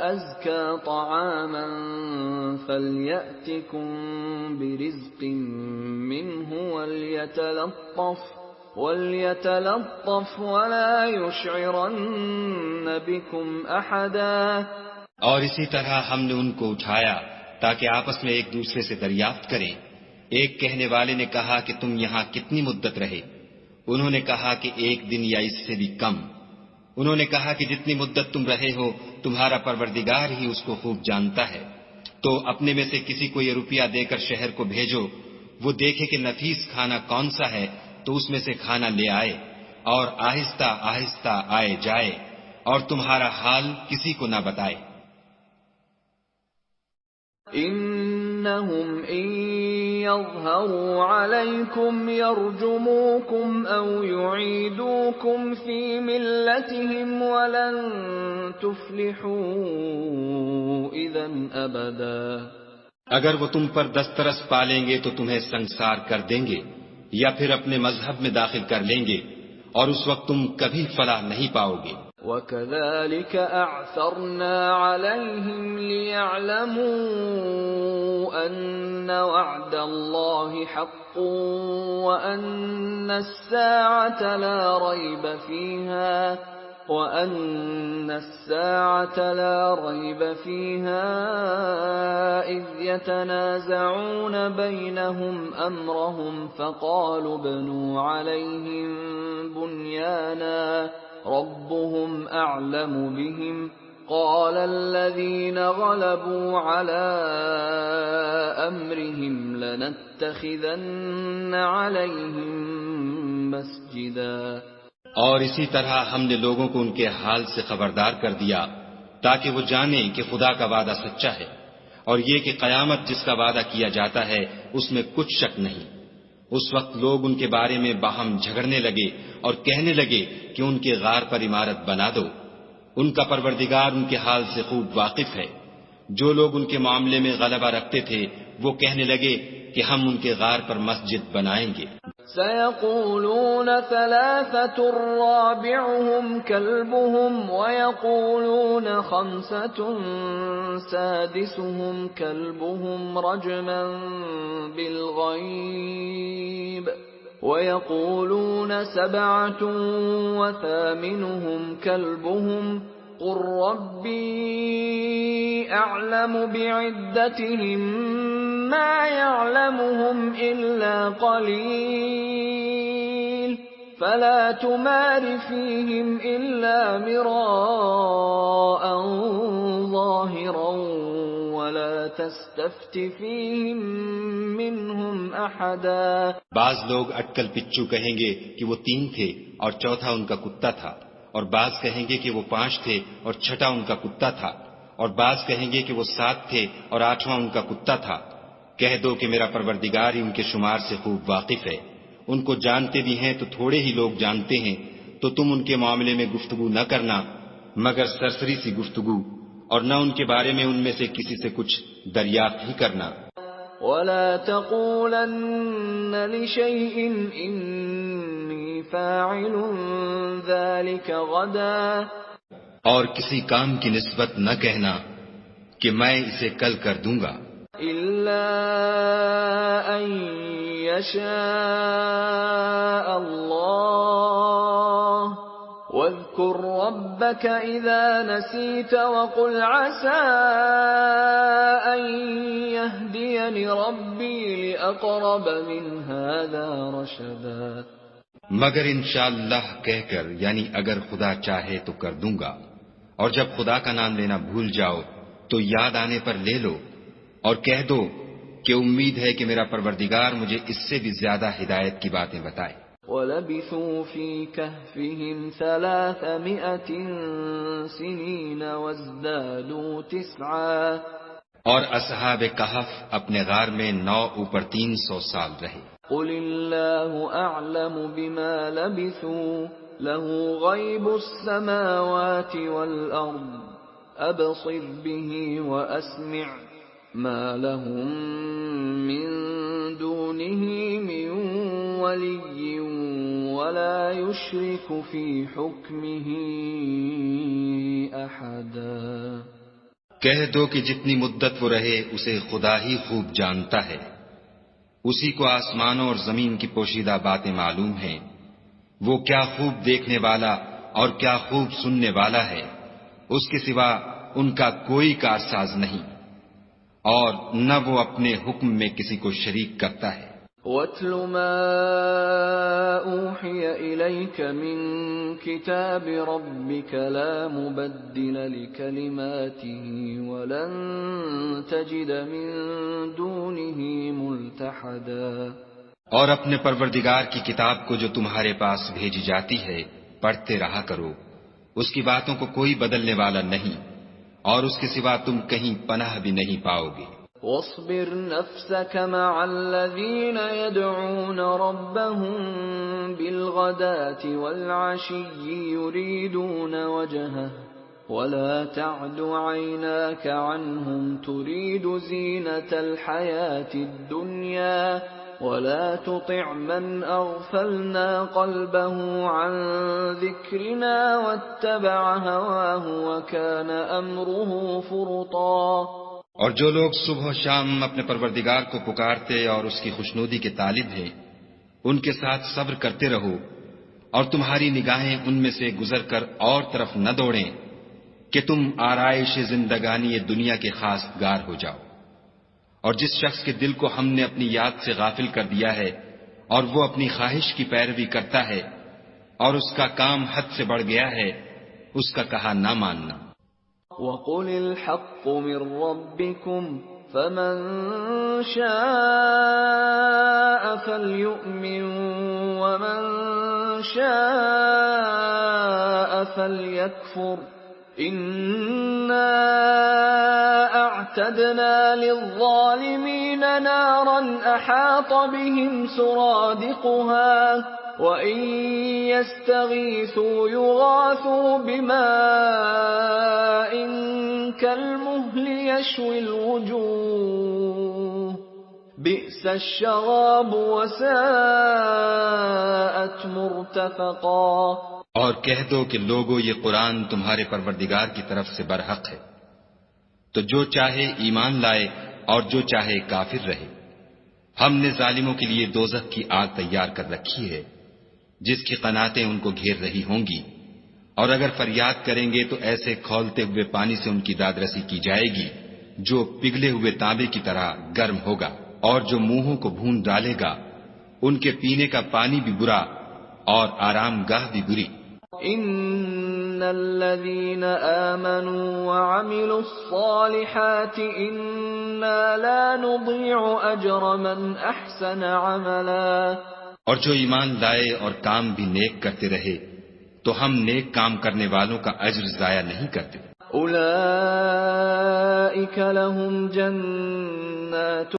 أزكى طعاما فليأتكم برزق منه وليتلطف ولا يشعرن بكم أحدا. اور اسی طرح ہم نے ان کو اٹھایا تاکہ آپس میں ایک دوسرے سے دریافت کریں۔ ایک کہنے والے نے کہا کہ تم یہاں کتنی مدت رہے؟ انہوں نے کہا کہ 1 دن یا اس سے بھی کم۔ انہوں نے کہا کہ جتنی مدت تم رہے ہو تمہارا پروردگار ہی اس کو خوب جانتا ہے، تو اپنے میں سے کسی کو یہ روپیہ دے کر شہر کو بھیجو، وہ دیکھے کہ نفیس کھانا کون سا ہے تو اس میں سے کھانا لے آئے، اور آہستہ آہستہ آئے جائے، اور تمہارا حال کسی کو نہ بتائے۔ إنهم إن يظهروا عليكم يرجموكم أو يعيدوكم في ملتهم ولن تفلحوا إذا أبدا. اگر وہ تم پر دسترس پالیں گے تو تمہیں سنسار کر دیں گے یا پھر اپنے مذہب میں داخل کر لیں گے، اور اس وقت تم کبھی فلاح نہیں پاؤ گے۔ وَكَذَلِكَ أَعْثَرْنَا عَلَيْهِمْ لِيَعْلَمُوا أَنَّ وَعْدَ اللَّهِ حَقٌّ وَأَنَّ السَّاعَةَ لَا رَيْبَ فِيهَا إِذْ يَتَنَازَعُونَ بَيْنَهُمْ أَمْرَهُمْ فَقَالُوا ابْنُوا عَلَيْهِمْ بُنْيَانًا رَبُّهُمْ أَعْلَمُ بِهِمْ قَالَ الَّذِينَ غَلَبُوا عَلَى أَمْرِهِمْ لَنَتَّخِذَنَّ عَلَيْهِمْ مَسْجِدًا۔ اور اسی طرح ہم نے لوگوں کو ان کے حال سے خبردار کر دیا تاکہ وہ جانیں کہ خدا کا وعدہ سچا ہے، اور یہ کہ قیامت جس کا وعدہ کیا جاتا ہے اس میں کچھ شک نہیں۔ اس وقت لوگ ان کے بارے میں باہم جھگڑنے لگے اور کہنے لگے کہ ان کے غار پر عمارت بنا دو۔ ان کا پروردگار ان کے حال سے خوب واقف ہے۔ جو لوگ ان کے معاملے میں غلبہ رکھتے تھے وہ کہنے لگے کہ ہم ان کے غار پر مسجد بنائیں گے۔ سَيَقُولُونَ ثَلَاثَةٌ رَّابِعُهُمْ كَلْبُهُمْ وَيَقُولُونَ 5 سَادِسُهُمْ كَلْبُهُمْ رَجْمًا بِالْغَيْبِ وَيَقُولُونَ 7 وَثَامِنُهُمْ كَلْبُهُمْ قُل رَّبِّي أَعْلَمُ بِعِدَّتِهِم مَّا يَعْلَمُهُمْ إِلَّا قَلِيلٌ فَلَا تُمَارِ فِيهِمْ إِلَّا مِرَاءً ظَاهِرًا وَلَا تَسْتَفْتِ فِيهِم مِّنْهُمْ أَحَدًا۔ بعض لوگ اٹکل پچو کہیں گے کہ وہ 3 تھے اور چوتھا ان کا کتا تھا، اور بعض کہیں گے کہ وہ 5 تھے اور چھٹا ان کا کتا تھا، اور بعض کہیں گے کہ وہ 7 تھے اور 8واں ان کا کتا تھا۔ کہہ دو کہ میرا پروردگار ہی ان کے شمار سے خوب واقف ہے۔ ان کو جانتے بھی ہیں تو تھوڑے ہی لوگ جانتے ہیں، تو تم ان کے معاملے میں گفتگو نہ کرنا مگر سرسری سی گفتگو، اور نہ ان کے بارے میں ان میں سے کسی سے کچھ دریافت ہی کرنا۔ وَلَا تَقُولَنَّ لِشَيْءٍ إِنِّي فَاعِلٌ ذَلِكَ غَدًا، اور کسی کام کی نسبت نہ کہنا کہ میں اسے کل کر دوں گا، إِلَّا أَن يَشَاءَ اللَّهُ وَاذْكُر رَّبَّكَ إِذَا نَسِيتَ وَقُلْ عَسَىٰ أَن يَهْدِيَنِ رَبِّي لِأَقْرَبَ مِنْ هَٰذَا رَشَدًا۔ مگر انشاءاللہ کہہ کر، یعنی اگر خدا چاہے تو کر دوں گا، اور جب خدا کا نام لینا بھول جاؤ تو یاد آنے پر لے لو، اور کہہ دو کہ امید ہے کہ میرا پروردگار مجھے اس سے بھی زیادہ ہدایت کی باتیں بتائے۔ وَلَبِثُوا فِي كَهْفِهِمْ 300 سِنِينَ وَازْدَادُوا 9۔ اور اصحاب کہف اپنے غار میں 9 اوپر 300 سال رہے۔ قُلِ اللَّهُ أَعْلَمُ بِمَا لَبِثُوا لَهُ غَيْبُ السَّمَاوَاتِ وَالْأَرْضِ أَبْصِرْ بِهِ وَأَسْمِعْ مَا لَهُم مِّن دُونِهِ مِن وَلِيٍّ وَلَا يُشْرِكُ فِي حُكْمِهِ أَحَدًا۔ کہہ دو کہ جتنی مدت وہ رہے اسے خدا ہی خوب جانتا ہے، اسی کو آسمانوں اور زمین کی پوشیدہ باتیں معلوم ہیں، وہ کیا خوب دیکھنے والا اور کیا خوب سننے والا ہے، اس کے سوا ان کا کوئی کارساز نہیں، اور نہ وہ اپنے حکم میں کسی کو شریک کرتا ہے۔ وَاتْلُ مَا أُوحِيَ إِلَيْكَ مِن كِتَابِ رَبِّكَ لَا مُبَدِّلَ لِكَلِمَاتِهِ وَلَن تَجِدَ مِن دُونِهِ مُلْتَحَدًا۔ اور اپنے پروردگار کی کتاب کو جو تمہارے پاس بھیجی جاتی ہے پڑھتے رہا کرو، اس کی باتوں کو کوئی بدلنے والا نہیں، اور اس کے سوا تم کہیں پناہ بھی نہیں پاؤ گے۔ وَاصْبِرْ نَفْسَكَ مَعَ الَّذِينَ يَدْعُونَ رَبَّهُم بِالْغَدَاةِ وَالْعَشِيِّ يُرِيدُونَ وَجْهَهُ وَلَا تَعْدُ عَيْنَاكَ عَنْهُمْ تُرِيدُ زِينَةَ الْحَيَاةِ الدُّنْيَا وَلَا تُطِعْ مَنْ أَغْفَلْنَا قَلْبَهُ عَنْ ذِكْرِنَا وَاتَّبَعَ هَوَاهُ وَكَانَ أَمْرُهُ فُرُطًا۔ اور جو لوگ صبح و شام اپنے پروردگار کو پکارتے اور اس کی خوشنودی کے طالب ہیں، ان کے ساتھ صبر کرتے رہو، اور تمہاری نگاہیں ان میں سے گزر کر اور طرف نہ دوڑیں کہ تم آرائش زندگانی دنیا کے خاص گار ہو جاؤ۔ اور جس شخص کے دل کو ہم نے اپنی یاد سے غافل کر دیا ہے اور وہ اپنی خواہش کی پیروی کرتا ہے اور اس کا کام حد سے بڑھ گیا ہے، اس کا کہا نہ ماننا۔ وَقُلِ الْحَقُّ مِنْ رَبِّكُمْ فَمَنْ شَاءَ فَلْيُؤْمِنْ وَمَنْ شَاءَ فَلْيَكْفُرْ إِنَّا أَعْتَدْنَا لِلظَّالِمِينَ نَارًا أَحَاطَ بِهِمْ سُرَادِقُهَا وَإِنْ يَسْتَغِيثُوا يُغَاثُوا بِمَاءٍ كَالْمُهْلِ يَشْوِي الْوُجُوهَ بِئْسَ الشَّرَابُ وَسَاءَتْ مُرْتَفَقًا۔ اور کہہ دو کہ لوگو یہ قرآن تمہارے پروردگار کی طرف سے برحق ہے، تو جو چاہے ایمان لائے اور جو چاہے کافر رہے۔ ہم نے ظالموں کے لیے دوزخ کی آگ تیار کر رکھی ہے جس کی قناتیں ان کو گھیر رہی ہوں گی، اور اگر فریاد کریں گے تو ایسے کھولتے ہوئے پانی سے ان کی دادرسی کی جائے گی جو پگھلے ہوئے تانبے کی طرح گرم ہوگا، اور جو منہوں کو بھون ڈالے گا ان کے پینے کا پانی بھی برا اور آرام گاہ بھی بری۔ ان الذين آمنوا وعملوا الصالحات انا لا نضيع اجر من احسن عملا۔ اور جو ایمان لائے اور کام بھی نیک کرتے رہے تو ہم نیک کام کرنے والوں کا اجر ضائع نہیں کرتے۔ اولئک لهم جنات